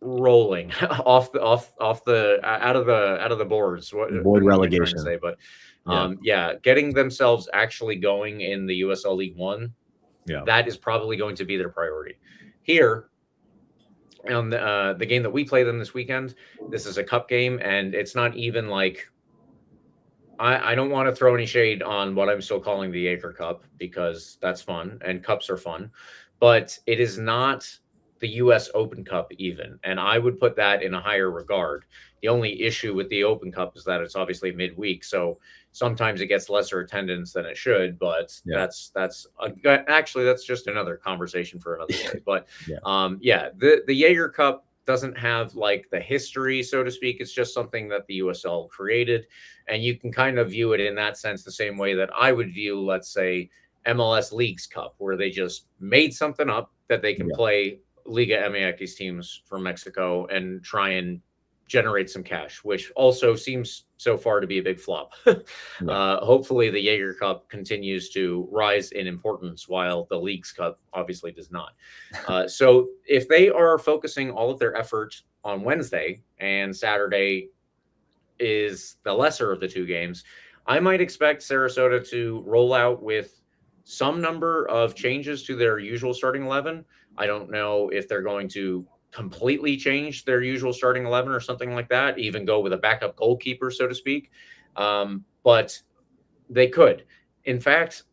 rolling out of the boards. Avoid relegation. Say, but getting themselves actually going in the USL League One. Yeah, that is probably going to be their priority. Here on the game that we play them this weekend, this is a cup game, and it's not even like I don't want to throw any shade on what I'm still calling the Jaeger Cup, because that's fun and cups are fun, but it is not the U.S. Open Cup even, and I would put that in a higher regard. The only issue with the Open Cup is that it's obviously midweek, so sometimes it gets lesser attendance than it should, but that's just another conversation for another day. But the Jaeger Cup doesn't have like the history, so to speak. It's just something that the USL created, and you can kind of view it in that sense the same way that I would view, let's say, MLS Leagues Cup, where they just made something up that they can play Liga MX teams from Mexico and try and generate some cash, which also seems so far to be a big flop. Hopefully the Jaeger Cup continues to rise in importance, while the Leagues Cup obviously does not. So if they are focusing all of their effort on Wednesday and Saturday is the lesser of the two games, I might expect Sarasota to roll out with some number of changes to their usual starting 11. I don't know if they're going to completely change their usual starting 11 or something like that, even go with a backup goalkeeper, so to speak. But they could. In fact,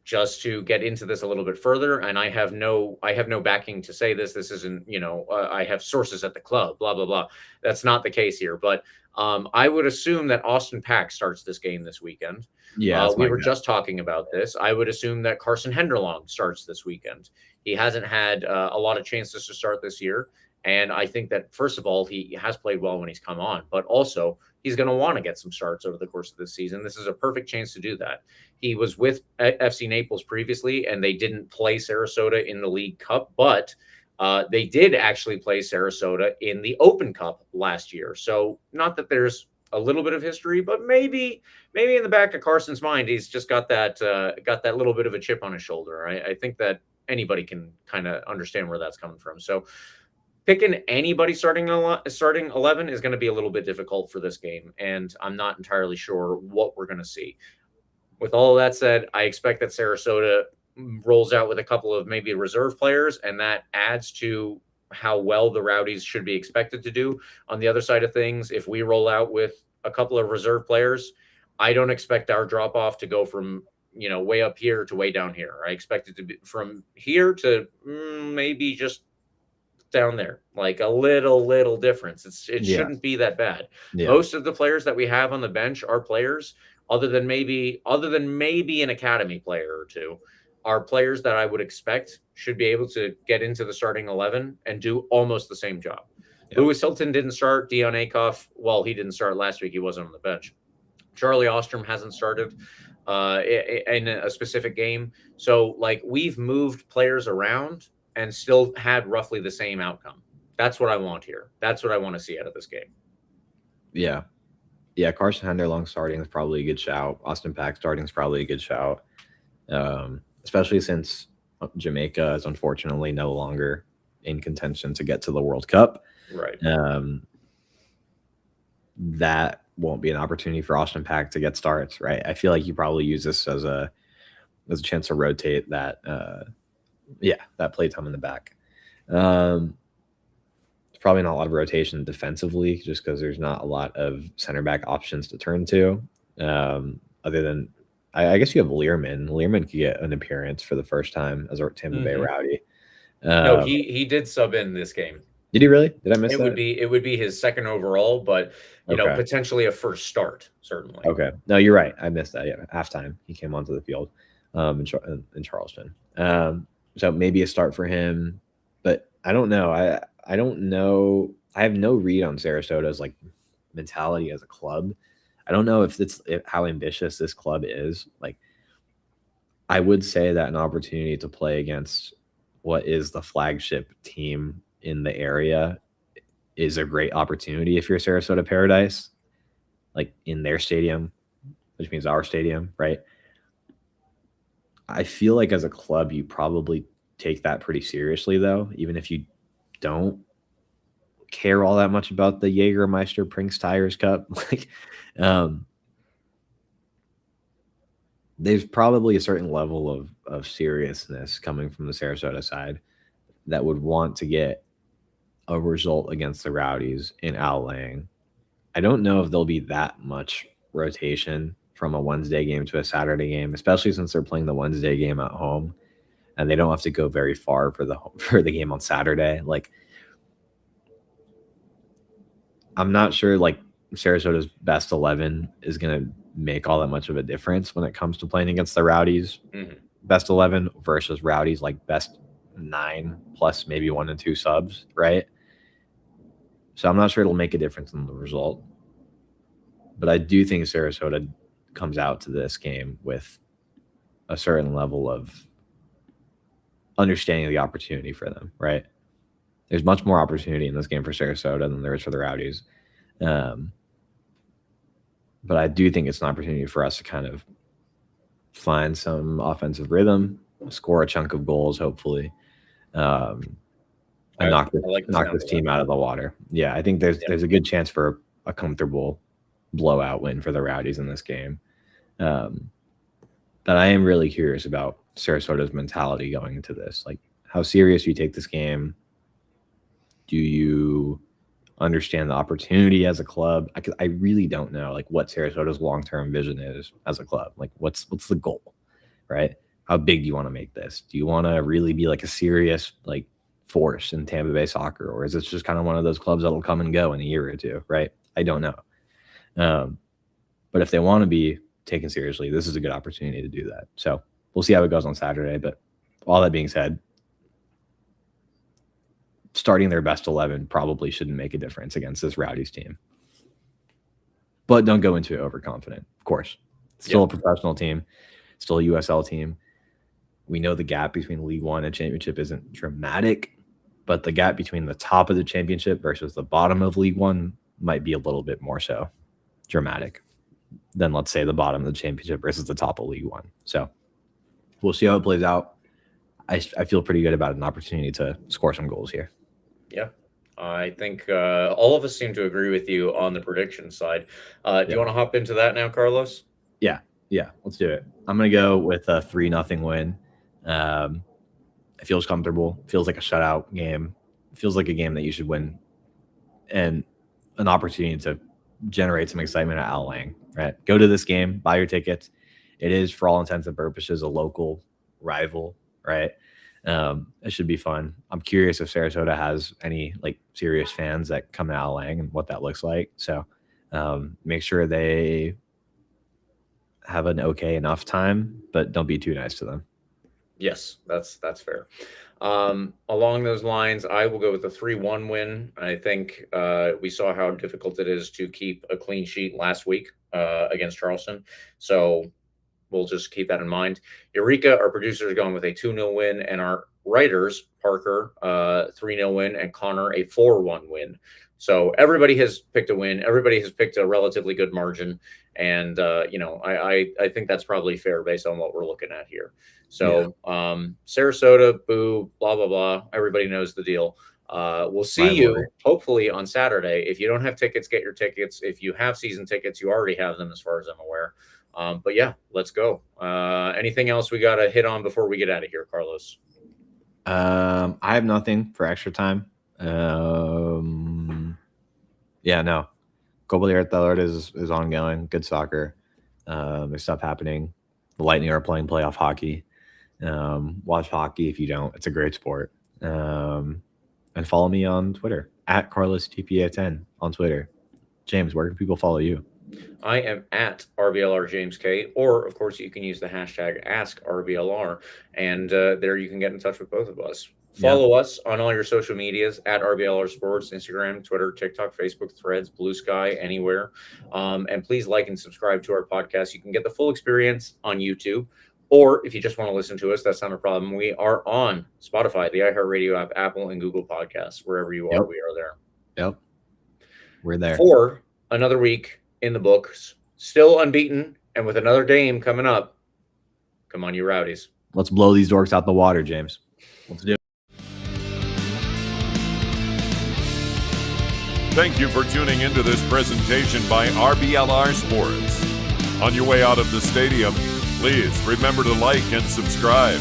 just to get into this a little bit further, and I have no backing to say this. This isn't, I have sources at the club, blah, blah, blah. That's not the case here. But I would assume that Austin Pack starts this game this weekend. Yeah, we were just talking about this. I would assume that Carson Henderlong starts this weekend. He hasn't had a lot of chances to start this year. And I think that, first of all, he has played well when he's come on, but also he's going to want to get some starts over the course of this season. This is a perfect chance to do that. He was with FC Naples previously, and they didn't play Sarasota in the League Cup, but they did actually play Sarasota in the Open Cup last year. So not that there's a little bit of history, but maybe in the back of Carson's mind, he's just got that little bit of a chip on his shoulder. I think that anybody can kind of understand where that's coming from. So picking anybody starting 11 is going to be a little bit difficult for this game, and I'm not entirely sure what we're going to see. With all of that said, I expect that Sarasota rolls out with a couple of maybe reserve players, and that adds to how well the Rowdies should be expected to do. On the other side of things, if we roll out with a couple of reserve players, I don't expect our drop-off to go from way up here to way down here. I expect it to be from here to maybe just down there, like a little difference. It shouldn't be that bad. Most of the players that we have on the bench are players, other than maybe an academy player or two, are players that I would expect should be able to get into the starting 11 and do almost the same job. Lewis Hilton didn't start. Dion Akoff, well, he didn't start last week. He wasn't on the bench. Charlie Ostrom hasn't started in a specific game. So we've moved players around and still had roughly the same outcome. That's what I want here. That's what I want to see out of this game. Yeah. Carson Henderlong starting is probably a good shout. Austin Pack starting is probably a good shout, especially since Jamaica is unfortunately no longer in contention to get to the World Cup. Right. That won't be an opportunity for Austin Pack to get starts, right? I feel like you probably use this as a chance to rotate that that play time in the back. There's probably not a lot of rotation defensively, just because there's not a lot of center back options to turn to. Other than, I guess you have Learman. Learman could get an appearance for the first time as a Tampa Bay Rowdy. No, he did sub in this game. Did he really? Did I miss that? It would be his second overall, but potentially a first start, certainly. Okay. No, you're right. I missed that. Yeah, halftime he came onto the field in Charleston. So maybe a start for him, but I don't know. I don't know. I have no read on Sarasota's like mentality as a club. I don't know if how ambitious this club is. Like, I would say that an opportunity to play against what is the flagship team in the area is a great opportunity if you're Sarasota Paradise, like in their stadium, which means our stadium, right? I feel like as a club, you probably take that pretty seriously, though, even if you don't care all that much about the Jägermeister Prinks Tires Cup. Like, there's probably a certain level of seriousness coming from the Sarasota side that would want to get a result against the Rowdies in Al Lang. I don't know if there'll be that much rotation from a Wednesday game to a Saturday game, especially since they're playing the Wednesday game at home and they don't have to go very far for the game on Saturday. Like, I'm not sure like Sarasota's best 11 is going to make all that much of a difference when it comes to playing against the Rowdies. Mm-hmm. Best 11 versus Rowdies like best 9 plus maybe 1 and 2 subs, right? So I'm not sure it'll make a difference in the result. But I do think Sarasota comes out to this game with a certain level of understanding the opportunity for them, right? There's much more opportunity in this game for Sarasota than there is for the Rowdies. But I do think it's an opportunity for us to kind of find some offensive rhythm, score a chunk of goals, hopefully, and knock this team out of the water. Yeah, I think there's a good chance for a comfortable blowout win for the Rowdies in this game. But I am really curious about Sarasota's mentality going into this. Like, how serious you take this game. Do you understand the opportunity as a club? I really don't know like what Sarasota's long-term vision is as a club. Like, what's the goal, right? How big do you want to make this? Do you want to really be like a serious like force in Tampa Bay soccer, or is this just kind of one of those clubs that'll come and go in a year or two, right? I don't know. But if they want to be taken seriously, this is a good opportunity to do that. So we'll see how it goes on Saturday. But all that being said, starting their best 11 probably shouldn't make a difference against this Rowdies team. But don't go into it overconfident, of course. It's still a professional team, still a USL team. We know the gap between League One and Championship isn't dramatic, but the gap between the top of the Championship versus the bottom of League One might be a little bit more so dramatic than, let's say, the bottom of the Championship versus the top of League One. So we'll see how it plays out. I feel pretty good about an opportunity to score some goals here. Yeah, I think all of us seem to agree with you on the prediction side. Do you want to hop into that now, Carlos? Yeah, let's do it. I'm going to go with a 3-0 win. It feels comfortable. It feels like a shutout game. It feels like a game that you should win, and an opportunity to generate some excitement at Al Lang, right? Go to this game, buy your tickets. It is, for all intents and purposes, a local rival, right? It should be fun. I'm curious if Sarasota has any like serious fans that come to Al Lang and what that looks like. So make sure they have an okay enough time, but don't be too nice to them. Yes, that's fair. Along those lines, I will go with a 3-1 win. I think we saw how difficult it is to keep a clean sheet last week against Charleston. So we'll just keep that in mind. Eureka, our producer, is going with a 2-0 win, and our writers, Parker, 3-0 win, and Connor, a 4-1 win. So everybody has picked a win. Everybody has picked a relatively good margin. And, I think that's probably fair based on what we're looking at here. So Sarasota, boo, blah, blah, blah. Everybody knows the deal. We'll see you hopefully on Saturday. If you don't have tickets, get your tickets. If you have season tickets, you already have them as far as I'm aware. But yeah, let's go. Anything else we got to hit on before we get out of here, Carlos? I have nothing for extra time. Copa Libertadores is ongoing. Good soccer. There's stuff happening. The Lightning are playing playoff hockey. Watch hockey if you don't. It's a great sport. And follow me on Twitter at CarlosTPA10 on Twitter. James, where can people follow you? I am at RBLR James K, or of course you can use the hashtag AskRBLR, and there you can get in touch with both of us. Follow us on all your social medias at RBLR Sports, Instagram, Twitter, TikTok, Facebook, Threads, Blue Sky, anywhere. And please like and subscribe to our podcast. You can get the full experience on YouTube, or if you just want to listen to us, that's not a problem. We are on Spotify, the iHeartRadio app, Apple, and Google Podcasts. Wherever you are, we are there. Yep. We're there. For another week in the books, still unbeaten, and with another game coming up. Come on, you Rowdies. Let's blow these dorks out the water, James. Let's do it. Thank you for tuning into this presentation by RBLR Sports. On your way out of the stadium, please remember to like and subscribe.